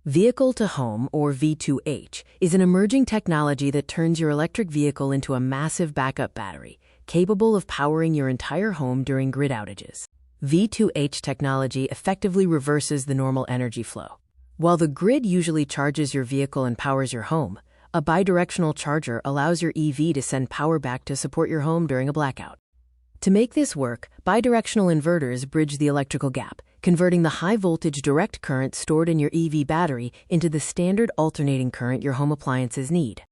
Vehicle-to-home, or V2H, is an emerging technology that turns your electric vehicle into a massive backup battery, capable of powering your entire home during grid outages. V2H technology effectively reverses the normal energy flow. While the grid usually charges your vehicle and powers your home, a bidirectional charger allows your EV to send power back to support your home during a blackout. To make this work, bidirectional inverters bridge the electrical gap, converting the high-voltage direct current stored in your EV battery into the standard alternating current your home appliances need.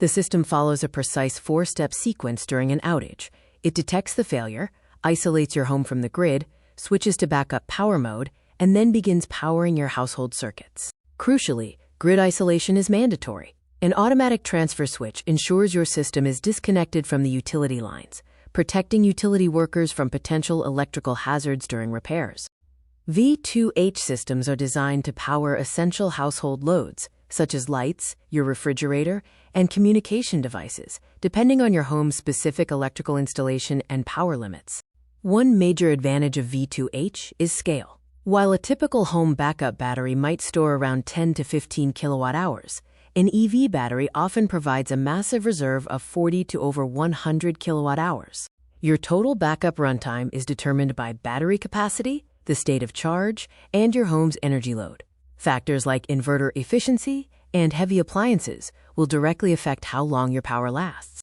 The system follows a precise four-step sequence during an outage. It detects the failure, isolates your home from the grid, switches to backup power mode, and then begins powering your household circuits. Crucially, grid isolation is mandatory. An automatic transfer switch ensures your system is disconnected from the utility lines, protecting utility workers from potential electrical hazards during repairs. V2H systems are designed to power essential household loads, such as lights, your refrigerator, and communication devices, depending on your home's specific electrical installation and power limits. One major advantage of V2H is scale. While a typical home backup battery might store around 10 to 15 kilowatt hours, an EV battery often provides a massive reserve of 40 to over 100 kilowatt hours. Your total backup runtime is determined by battery capacity, the state of charge, and your home's energy load. Factors like inverter efficiency and heavy appliances will directly affect how long your power lasts.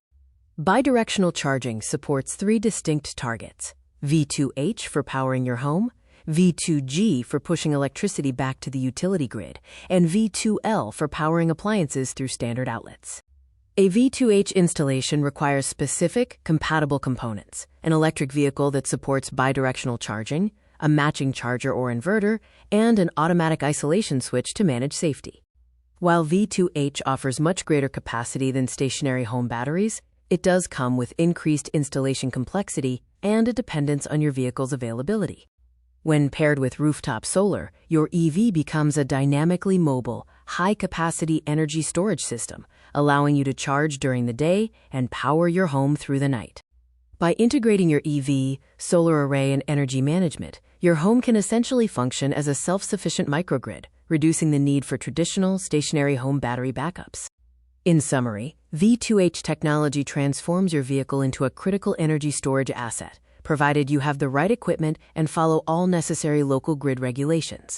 Bidirectional charging supports three distinct targets: V2H for powering your home, V2G for pushing electricity back to the utility grid, and V2L for powering appliances through standard outlets. A V2H installation requires specific, compatible components: an electric vehicle that supports bidirectional charging, a matching charger or inverter, and an automatic isolation switch to manage safety. While V2H offers much greater capacity than stationary home batteries, it does come with increased installation complexity and a dependence on your vehicle's availability. When paired with rooftop solar, your EV becomes a dynamically mobile, high-capacity energy storage system, allowing you to charge during the day and power your home through the night. By integrating your EV, solar array, and energy management, your home can essentially function as a self-sufficient microgrid, reducing the need for traditional stationary home battery backups. In summary, V2H technology transforms your vehicle into a critical energy storage asset, provided you have the right equipment and follow all necessary local grid regulations.